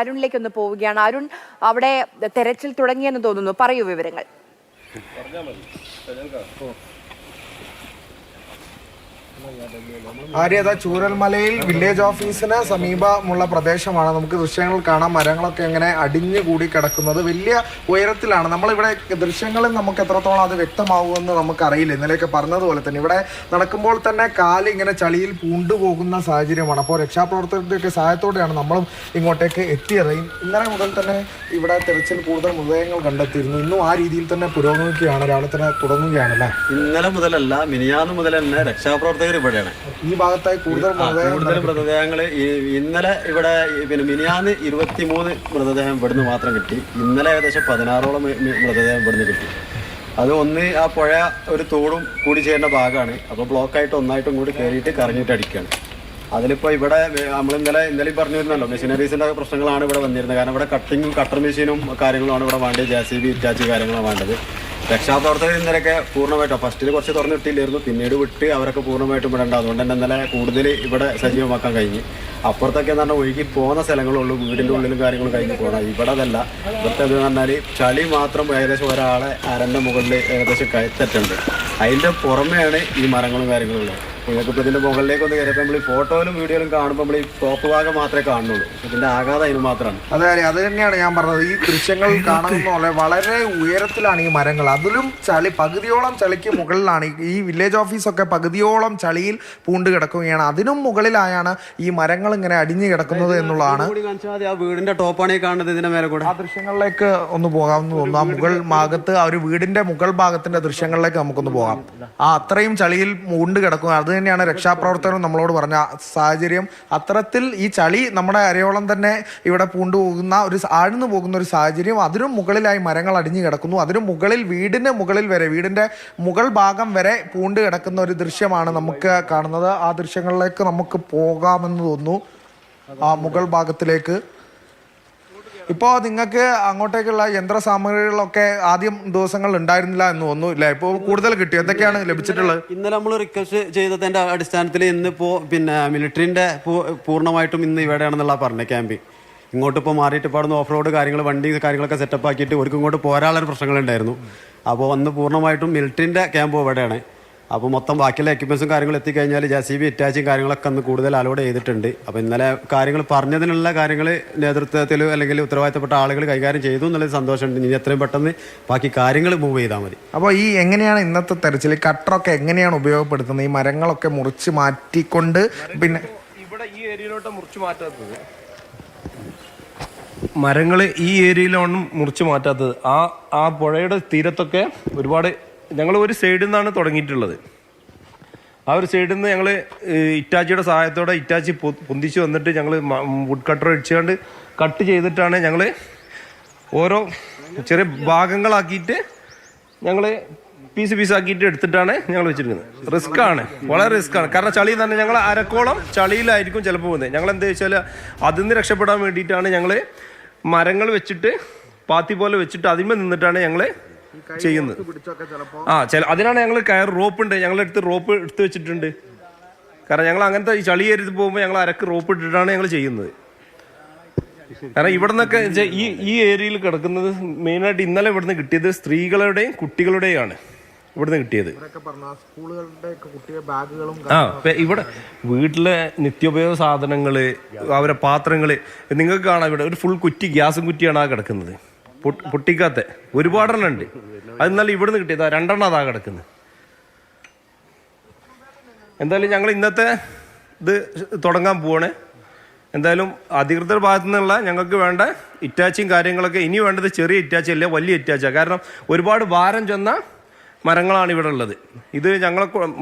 അരുണിലേക്ക് ഒന്ന് പോവുകയാണ്. അരുൺ, അവിടെ തെരച്ചിൽ തുടങ്ങിയെന്ന് തോന്നുന്നു, പറയൂ വിവരങ്ങൾ. ആര്യത ചൂരൽമലയിൽ വില്ലേജ് ഓഫീസിന് സമീപമുള്ള പ്രദേശമാണ്. നമുക്ക് ദൃശ്യങ്ങൾ കാണാം. മരങ്ങളൊക്കെ എങ്ങനെ അടിഞ്ഞു കൂടി കിടക്കുന്നത് വലിയ ഉയരത്തിലാണ്. നമ്മളിവിടെ ദൃശ്യങ്ങളിൽ നമുക്ക് എത്രത്തോളം അത് വ്യക്തമാവുമെന്ന് നമുക്കറിയില്ല. ഇന്നലെയൊക്കെ പറഞ്ഞതുപോലെ തന്നെ ഇവിടെ നടക്കുമ്പോൾ തന്നെ കാല് ഇങ്ങനെ ചളിയിൽ പൂണ്ടുപോകുന്ന സാഹചര്യമാണ്. അപ്പോൾ രക്ഷാപ്രവർത്തകരുടെയൊക്കെ സഹായത്തോടെയാണ് നമ്മളും ഇങ്ങോട്ടേക്ക് എത്തിയത്. ഇന്നലെ മുതൽ തന്നെ ഇവിടെ തെരച്ചിൽ കൂടുതൽ മൃതദേഹങ്ങൾ കണ്ടെത്തിയിരുന്നു. ഇന്നും ആ രീതിയിൽ തന്നെ പുരോഗമിക്കുകയാണ്. രാവിലെ തന്നെ തുടങ്ങുകയാണല്ലേ? ഇന്നലെ മുതലല്ല, മിനിയാന്ന് മുതൽ തന്നെ രക്ഷാപ്രവർത്തകർ ഇവിടെയാണ്. ഈ ഭാഗത്തായി കൂടുതൽ മൃതദേഹങ്ങൾ ഇന്നലെ ഇവിടെ മിനിയാന്ന് 23 മൃതദേഹം ഇവിടുന്ന് മാത്രം കിട്ടി. ഇന്നലെ ഏകദേശം 16ഓളം മൃതദേഹം ഇവിടുന്ന് കിട്ടി. അത് ഒന്ന് ആ പുഴ ഒരു തോടും കൂടി ചേരുന്ന ഭാഗമാണ്. അപ്പോൾ ബ്ലോക്കായിട്ട് ഒന്നായിട്ടും കൂടി കയറിയിട്ട് കറങ്ങിയിട്ട് അടിക്കുകയാണ്. അതിലിപ്പോൾ ഇവിടെ നമ്മൾ ഇന്നലെ പറഞ്ഞിരുന്നല്ലോ, മെഷീനറീസിൻ്റെ പ്രശ്നങ്ങളാണ് ഇവിടെ വന്നിരുന്നത്. കാരണം ഇവിടെ കട്ടർ മെഷീനും കാര്യങ്ങളുമാണ് ഇവിടെ വേണ്ടത്. JCB ഇറ്റാച്ചി കാര്യങ്ങളാണ് വേണ്ടത്. രക്ഷാപ്രവർത്തകർ ഇന്നലെയൊക്കെ പൂർണ്ണമായിട്ടും ഫസ്റ്റിൽ കുറച്ച് തുറന്നിട്ടില്ലായിരുന്നു, പിന്നീട് വിട്ട് അവരൊക്കെ പൂർണ്ണമായിട്ടും വിടേണ്ട. അതുകൊണ്ട് തന്നെ ഇന്നലെ കൂടുതൽ ഇവിടെ സജീവമാക്കാൻ കഴിഞ്ഞു. അപ്പുറത്തൊക്കെ എന്ന് പറഞ്ഞാൽ ഒഴുകി പോകുന്ന സ്ഥലങ്ങളുള്ളൂ, വീടിൻ്റെ ഉള്ളിലും കാര്യങ്ങളും കഴിഞ്ഞ് പോകണം. ഇവിടെ അതല്ല. ഇവിടുത്തെ എന്ന് പറഞ്ഞാൽ ചളി മാത്രം ഏകദേശം ഒരാളെ അരൻ്റെ മുകളിൽ ഏകദേശം കയറ്റട്ടുണ്ട്. അതിൻ്റെ പുറമെയാണ് ഈ മരങ്ങളും കാര്യങ്ങളും ഉള്ളത്. നിങ്ങൾക്കിപ്പോൾ ഇതിൻ്റെ മുകളിലേക്ക് ഒന്ന് കയറിയപ്പോൾ നമ്മൾ ഈ ഫോട്ടോയിലും വീഡിയോയിലും കാണുമ്പോൾ നമ്മൾ ഈ ടോപ്പ് ഭാഗം മാത്രമേ കാണുന്നുള്ളൂ. ഇതിൻ്റെ ആഘാതം അതിന് മാത്രമാണ്. അതെ, അത് തന്നെയാണ് ഞാൻ പറഞ്ഞത്. ഈ ദൃശ്യങ്ങൾ കാണുന്ന പോലെ വളരെ ഉയരത്തിലാണ് ഈ മരങ്ങൾ. അതിലും ചളി, പകുതിയോളം ചളിക്ക് മുകളിലാണ്. ഈ വില്ലേജ് ഓഫീസൊക്കെ പകുതിയോളം ചളിയിൽ പൂണ്ട് കിടക്കുകയാണ്. അതിനും മുകളിലായാണ് ഈ മരങ്ങൾ ഇങ്ങനെ അടിഞ്ഞു കിടക്കുന്നത് എന്നുള്ളതാണ്. ആ വീടിന്റെ ടോപ്പാണ് ഈ കാണുന്നത്. ഇതിന്റെ മേലെ കൂടെ ആ ദൃശ്യങ്ങളിലേക്ക് ഒന്ന് പോകാമെന്ന് തോന്നുന്നു. ആ മുകൾ ഭാഗത്ത്, ആ ഒരു വീടിന്റെ മുകൾ ഭാഗത്തിന്റെ ദൃശ്യങ്ങളിലേക്ക് നമുക്കൊന്ന് പോകാം. അത്രയും ചളിയിൽ പൂണ്ട് കിടക്കുക. അത് തന്നെയാണ് രക്ഷാപ്രവർത്തകരും നമ്മളോട് പറഞ്ഞ സാഹചര്യം. അത്തരത്തിൽ ഈ ചളി നമ്മുടെ അരയോളം തന്നെ ഇവിടെ പൂണ്ടുപോകുന്ന ആഴ്ന്നു പോകുന്ന ഒരു സാഹചര്യം. അതിനും മുകളിലായി മരങ്ങൾ അടിഞ്ഞു കിടക്കുന്നു. അതിനും മുകളിൽ, വീടിന്റെ മുകളിൽ വരെ, വീടിന്റെ മുകൾ ഭാഗം വരെ പൂണ്ട് കിടക്കുന്ന ഒരു ദൃശ്യമാണ് നമുക്ക് കാണുന്നത്. ആ ദൃശ്യങ്ങളിലേക്ക് നമുക്ക് പോകാമെന്ന് തോന്നുന്നു. ആ മുകൾ ഭാഗത്തിലേക്ക് ഇപ്പോൾ നിങ്ങൾക്ക് അങ്ങോട്ടേക്കുള്ള യന്ത്ര സാമഗ്രികളൊക്കെ ആദ്യം ദിവസങ്ങളിൽ ഉണ്ടായിരുന്നില്ല എന്ന് തോന്നുന്നു, ഇല്ല? ഇപ്പോൾ കൂടുതൽ കിട്ടി. എന്തൊക്കെയാണ് ലഭിച്ചിട്ടുള്ളത്? ഇന്നലെ നമ്മൾ റിക്വസ്റ്റ് ചെയ്തതിന്റെ അടിസ്ഥാനത്തിൽ ഇന്നിപ്പോൾ മിലിറ്ററിന്റെ പൂർണ്ണമായിട്ടും ഇന്ന് ഇവിടെയാണെന്നുള്ള പറഞ്ഞ ക്യാമ്പ്. ഇങ്ങോട്ട് ഇപ്പോൾ മാറിയിട്ട് ഇപ്പോൾ അവിടെ ഓഫ് റോഡ് കാര്യങ്ങൾ, വണ്ടി കാര്യങ്ങളൊക്കെ സെറ്റപ്പ് ആക്കിയിട്ട് ഒരു ഇങ്ങോട്ട് പോരാനുള്ള പ്രശ്നങ്ങളുണ്ടായിരുന്നു. അപ്പോൾ അന്ന് പൂർണ്ണമായിട്ടും മിലിറ്ററിന്റെ ക്യാമ്പ് ഇവിടെയാണ്. അപ്പോൾ മൊത്തം ബാക്കിയുള്ള എക്യുപ്മെൻസും കാര്യങ്ങളും എത്തിക്കഴിഞ്ഞാൽ JCB ഇറ്റാച്ചും കാര്യങ്ങളൊക്കെ അന്ന് കൂടുതൽ അലോഡ് ചെയ്തിട്ടുണ്ട്. അപ്പോൾ ഇന്നലെ കാര്യങ്ങൾ പറഞ്ഞതിനുള്ള കാര്യങ്ങൾ നേതൃത്വത്തിൽ അല്ലെങ്കിൽ ഉത്തരവാദിത്തപ്പെട്ട ആളുകൾ കൈകാര്യം ചെയ്തു എന്നുള്ളത് സന്തോഷമുണ്ട്. ഇനി എത്രയും പെട്ടെന്ന് ബാക്കി കാര്യങ്ങൾ മൂവ് ചെയ്താൽ മതി. അപ്പോൾ ഈ എങ്ങനെയാണ് ഇന്നത്തെ തെരച്ചിൽ? കട്ടറൊക്കെ എങ്ങനെയാണ് ഉപയോഗപ്പെടുത്തുന്നത്? ഈ മരങ്ങളൊക്കെ മുറിച്ച് മാറ്റിക്കൊണ്ട്, പിന്നെ ഇവിടെ ഈ ഏരിയയിലോട്ട് മുറിച്ച് മാറ്റാത്തത്, മരങ്ങൾ ഈ ഏരിയയിലാണ് മുറിച്ച് മാറ്റാത്തത്. ആ പുഴയുടെ തീരത്തൊക്കെ ഒരുപാട്, ഞങ്ങൾ ഒരു സൈഡിൽ നിന്നാണ് തുടങ്ങിയിട്ടുള്ളത്. ആ ഒരു സൈഡിൽ നിന്ന് ഞങ്ങൾ ഇറ്റാച്ചിയുടെ സഹായത്തോടെ ഇറ്റാച്ചി പൊന്തിച്ച് വന്നിട്ട് ഞങ്ങൾ വുഡ് കട്ടർ അടിച്ചുകൊണ്ട് കട്ട് ചെയ്തിട്ടാണ് ഞങ്ങൾ ഓരോ ചെറിയ ഭാഗങ്ങളാക്കിയിട്ട് ഞങ്ങൾ പീസാക്കിയിട്ട് എടുത്തിട്ടാണ് ഞങ്ങൾ വെച്ചിരിക്കുന്നത്. റിസ്ക്കാണ്, വളരെ റിസ്ക്കാണ്. കാരണം ചളി തന്നെ ഞങ്ങൾ അരക്കോളം ചളിയിലായിരിക്കും ചിലപ്പോൾ പോകുന്നത്. ഞങ്ങൾ എന്താ വെച്ചാൽ അതിൽ നിന്ന് രക്ഷപ്പെടാൻ വേണ്ടിയിട്ടാണ് ഞങ്ങൾ മരങ്ങൾ വെച്ചിട്ട് പാത്തി പോലെ വെച്ചിട്ട് അതിന്മേൽ നിന്നിട്ടാണ് ഞങ്ങൾ ചെയ്യുന്നത്. അതിനാണ് ഞങ്ങൾ റോപ്പ് ഉണ്ട്, ഞങ്ങളെടുത്ത് റോപ്പ് എടുത്ത് വെച്ചിട്ടുണ്ട്. കാരണം ഞങ്ങൾ അങ്ങനത്തെ ഈ ചളി ഏരിയത്ത് പോകുമ്പോൾ ഞങ്ങൾ അരക്ക് റോപ്പ് ഇട്ടിട്ടാണ് ഞങ്ങൾ ചെയ്യുന്നത്. കാരണം ഇവിടെ നിന്നൊക്കെ ഈ ഏരിയയിൽ കിടക്കുന്നത് മെയിനായിട്ട് ഇന്നലെ ഇവിടുന്ന് കിട്ടിയത് സ്ത്രീകളുടെയും കുട്ടികളുടെയും ആണ് ഇവിടുന്ന് കിട്ടിയത്. ഇവിടെ വീട്ടിലെ നിത്യോപയോഗ സാധനങ്ങള്, അവരെ പാത്രങ്ങള്, നിങ്ങൾക്ക് കാണാം ഇവിടെ ഒരു ഫുൾ കുറ്റി, ഗ്യാസും കുറ്റിയാണ് ആ കിടക്കുന്നത്. പൊട്ടിക്കാത്ത ഒരുപാടെണ്ണം ഉണ്ട്. അത് ഇന്നലെ ഇവിടുന്ന് കിട്ടിയത് 2 അതാ കിടക്കുന്നത്. എന്തായാലും ഞങ്ങൾ ഇന്നത്തെ ഇത് തുടങ്ങാൻ പോവാണ്. എന്തായാലും അധികൃതർ ഭാഗത്തു നിന്നുള്ള ഞങ്ങൾക്ക് വേണ്ട ഇറ്റാച്ചിയും കാര്യങ്ങളൊക്കെ, ഇനി വേണ്ടത് ചെറിയ ഇറ്റാച്ചി അല്ല, വലിയ ഇറ്റാച്ചാണ്. കാരണം ഒരുപാട് ഭാരം ചെന്ന മരങ്ങളാണ് ഇവിടെ ഉള്ളത്. ഇത്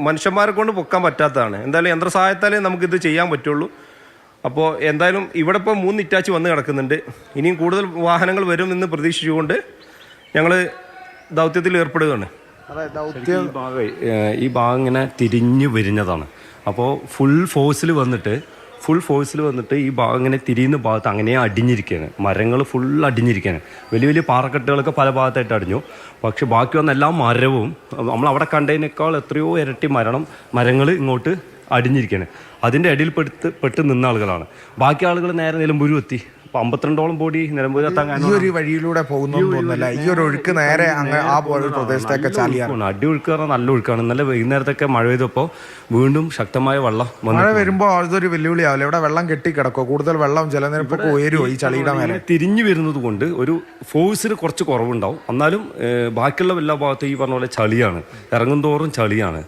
മനുഷ്യന്മാരെ കൊണ്ട് പൊക്കാൻ പറ്റാത്തതാണ്. എന്തായാലും യന്ത്രസഹായത്താലേ നമുക്കിത് ചെയ്യാൻ പറ്റുള്ളൂ. അപ്പോൾ എന്തായാലും ഇവിടെ ഇപ്പോൾ 3 ഇറ്റാച്ചി വന്ന് കിടക്കുന്നുണ്ട്. ഇനിയും കൂടുതൽ വാഹനങ്ങൾ വരും എന്ന് പ്രതീക്ഷിച്ചുകൊണ്ട് ഞങ്ങൾ ദൗത്യത്തിൽ ഏർപ്പെടുകയാണ്. ഈ ഭാഗം ഇങ്ങനെ തിരിഞ്ഞു വിരിഞ്ഞതാണ്. അപ്പോൾ ഫുൾ ഫോഴ്സിൽ വന്നിട്ട് ഈ ഭാഗം ഇങ്ങനെ തിരിയുന്ന ഭാഗത്ത് അങ്ങനെ അടിഞ്ഞിരിക്കുകയാണ്. മരങ്ങൾ ഫുൾ അടിഞ്ഞിരിക്കുകയാണ്. വലിയ വലിയ പാറക്കെട്ടുകളൊക്കെ പല ഭാഗത്തായിട്ട് അടിഞ്ഞു. പക്ഷെ ബാക്കി വന്ന എല്ലാ മരവും നമ്മളവിടെ കണ്ടതിനേക്കാൾ എത്രയോ ഇരട്ടി മരങ്ങൾ ഇങ്ങോട്ട് അടിഞ്ഞിരിക്കുകയാണ്. അതിൻ്റെ അടിയിൽ പെട്ട് നിന്ന ആളുകളാണ്. ബാക്കി ആളുകൾ നേരെ നിലമ്പൂരും എത്തി. 52ഓളം ബോഡി നിലമ്പൂർ എത്താൻ ഈ ഒരു വഴിയിലൂടെ പോകുന്നു തോന്നുന്നില്ല. ഈ ഒരു ഒഴുക്ക് നേരെ അങ്ങ് ആ ഒരു പ്രദേശത്തേക്ക് ചാലിയാണ്. അടി ഒഴുക്ക് പറഞ്ഞാൽ നല്ല ഒഴുക്കാണ്. ഇന്നലെ വൈകുന്നേരത്തൊക്കെ മഴ പെയ്തപ്പോൾ വീണ്ടും ശക്തമായ വെള്ളം മഴ വരുമ്പോൾ അതൊരു വെല്ലുവിളിയാവില്ല. ഇവിടെ വെള്ളം കെട്ടിക്കിടക്കോ, കൂടുതൽ വെള്ളം ജലനിരപ്പൊക്കെ ഉയരുമോ ഈ ചളിയുടെ മേലെ? തിരിഞ്ഞു വരുന്നത് കൊണ്ട് ഒരു ഫോഴ്സിൽ കുറച്ച് കുറവുണ്ടാവും. എന്നാലും ബാക്കിയുള്ള എല്ലാ ഭാഗത്തും ഈ പറഞ്ഞ പോലെ ചളിയാണ്, ഇറങ്ങും തോറും ചളിയാണ്.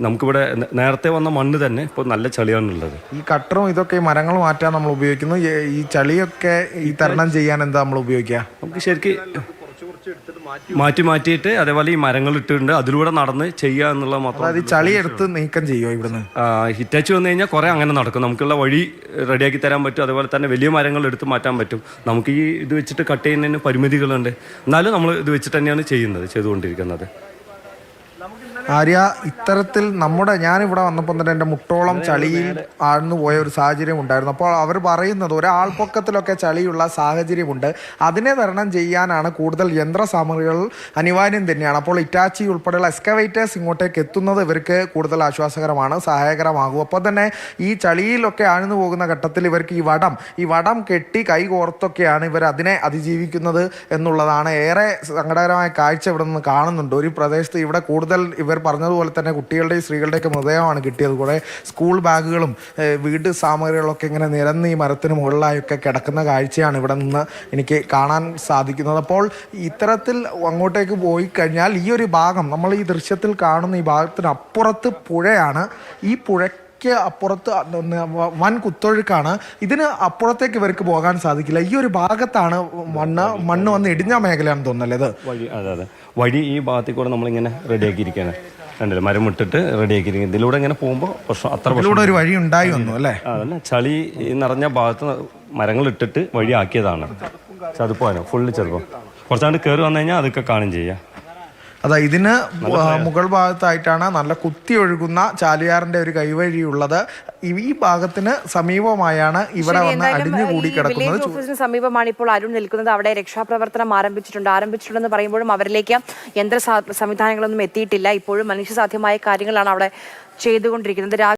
നമുക്കിവിടെ നേരത്തെ വന്ന മണ്ണ് തന്നെ ഇപ്പോൾ നല്ല ചളിയാണുള്ളത്. ഈ കട്ടറും ഇതൊക്കെ ഈ മരങ്ങൾ മാറ്റാൻ നമ്മൾ ഉപയോഗിക്കുന്നു. ഈ ചളിയൊക്കെ ഈ തരണം ചെയ്യാൻ എന്താ നമ്മൾ ഉപയോഗിക്കുക? നമുക്ക് ശരിക്കും മാറ്റിയിട്ട് അതേപോലെ ഈ മരങ്ങൾ ഇട്ടിട്ടുണ്ട്, അതിലൂടെ നടന്ന് ചെയ്യുക എന്നുള്ളത് മാത്രം. അതായത് ചളി എടുത്ത് നീക്കം ചെയ്യുമോ ഇവിടുന്ന്? ഹിറ്റാച്ച് വന്നു കഴിഞ്ഞാൽ കുറേ അങ്ങനെ നടക്കും. നമുക്കുള്ള വഴി റെഡിയാക്കി തരാൻ പറ്റും. അതുപോലെ തന്നെ വലിയ മരങ്ങൾ എടുത്ത് മാറ്റാൻ പറ്റും. നമുക്ക് ഈ ഇത് വെച്ചിട്ട് കട്ട് ചെയ്യുന്നതിന് പരിമിതികളുണ്ട്. എന്നാലും നമ്മൾ ഇത് വെച്ചിട്ട് തന്നെയാണ് ചെയ്തുകൊണ്ടിരിക്കുന്നത്. ആര്യ, ഇത്തരത്തിൽ ഞാനിവിടെ വന്നപ്പോൾ തന്നെ എൻ്റെ മുട്ടോളം ചളിയിൽ ആഴ്ന്നു പോയ ഒരു സാഹചര്യം ഉണ്ടായിരുന്നു. അപ്പോൾ അവർ പറയുന്നത് ഒരാൾപ്പൊക്കത്തിലൊക്കെ ചളിയുള്ള സാഹചര്യമുണ്ട്. അതിനെ തരണം ചെയ്യാനാണ് കൂടുതൽ യന്ത്ര സാമഗ്രികൾ അനിവാര്യം തന്നെയാണ്. അപ്പോൾ ഇറ്റാച്ചി ഉൾപ്പെടെയുള്ള എക്സ്കവേറ്റേഴ്സ് ഇങ്ങോട്ടേക്ക് എത്തുന്നത് ഇവർക്ക് കൂടുതൽ ആശ്വാസകരമാണ്, സഹായകരമാകും. അപ്പോൾ തന്നെ ഈ ചളിയിലൊക്കെ ആഴ്ന്നു പോകുന്ന ഘട്ടത്തിൽ ഇവർക്ക് ഈ വടം കെട്ടി കൈ കോർത്തൊക്കെയാണ് ഇവർ അതിനെ അതിജീവിക്കുന്നത് എന്നുള്ളതാണ് ഏറെ സങ്കടകരമായ കാഴ്ച ഇവിടെ നിന്ന് കാണുന്നുണ്ട്. ഒരു പ്രദേശത്ത് ഇവിടെ കൂടുതൽ ഇവർ പറഞ്ഞതുപോലെ തന്നെ കുട്ടികളുടെയും സ്ത്രീകളുടെയൊക്കെ മൃതദേഹമാണ് കിട്ടിയത്. കുറേ സ്കൂൾ ബാഗുകളും വീട് സാമഗ്രികളൊക്കെ ഇങ്ങനെ നിരന്ന് ഈ മരത്തിന് മുകളിലായൊക്കെ കിടക്കുന്ന കാഴ്ചയാണ് ഇവിടെ നിന്ന് എനിക്ക് കാണാൻ സാധിക്കുന്നത്. അപ്പോൾ ഇത്തരത്തിൽ അങ്ങോട്ടേക്ക് പോയി കഴിഞ്ഞാൽ ഈ ഒരു ഭാഗം നമ്മൾ ഈ ദൃശ്യത്തിൽ കാണുന്ന ഈ ഭാഗത്തിന് അപ്പുറത്ത് പുഴയാണ്. ഈ പുഴയ്ക്ക് അപ്പുറത്ത് വൻ കുത്തൊഴുക്കാണ്. ഇതിന് അപ്പുറത്തേക്ക് ഇവർക്ക് പോകാൻ സാധിക്കില്ല. ഈ ഒരു ഭാഗത്താണ് മണ്ണ് വന്ന് ഇടിഞ്ഞ മേഖലയാണെന്ന് തോന്നുന്നല്ലേ ഇത്? വഴി ഈ ഭാഗത്തേക്ക് കൂടെ നമ്മളിങ്ങനെ റെഡിയാക്കിയിരിക്കുകയാണ്. കണ്ടില്ല, മരം ഇട്ടിട്ട് റെഡിയാക്കിയിരിക്കുന്നത്. ഇതിലൂടെ ഇങ്ങനെ പോകുമ്പോൾ അത്ര ഒരു വഴി ഉണ്ടായി വന്നു അല്ലേ? അതല്ല, ചളി നിറഞ്ഞ ഭാഗത്ത് മരങ്ങൾ ഇട്ടിട്ട് വഴി ആക്കിയതാണ്. ചതുപ്പാനോ ഫുള്ള് ചെറുപ്പം കുറച്ചാണ്ട് കയറി വന്നു കഴിഞ്ഞാൽ അതൊക്കെ കാണും ചെയ്യാം. അതാ ഇതിന് മുകൾ ഭാഗത്തായിട്ടാണ് നല്ല കുത്തി ഒഴുകുന്ന ചാലിയാറിന്റെ ഒരു കൈവഴിയുള്ളത്. ഈ ഭാഗത്തിന് സമീപമായാണ് ഇവിടെ വന്ന് അടിഞ്ഞുകൂടി കിടക്കുന്നത്. വില്ലേജ് ഓഫീസിന് സമീപമാണ് ഇപ്പോൾ അരുൺ നിൽക്കുന്നത്. അവിടെ രക്ഷാപ്രവർത്തനം ആരംഭിച്ചിട്ടുണ്ടെന്ന് പറയുമ്പോഴും അവരിലേക്ക് യന്ത്ര സംവിധാനങ്ങളൊന്നും എത്തിയിട്ടില്ല. ഇപ്പോഴും മനുഷ്യസാധ്യമായ കാര്യങ്ങളാണ് അവിടെ ചെയ്തുകൊണ്ടിരിക്കുന്നത്.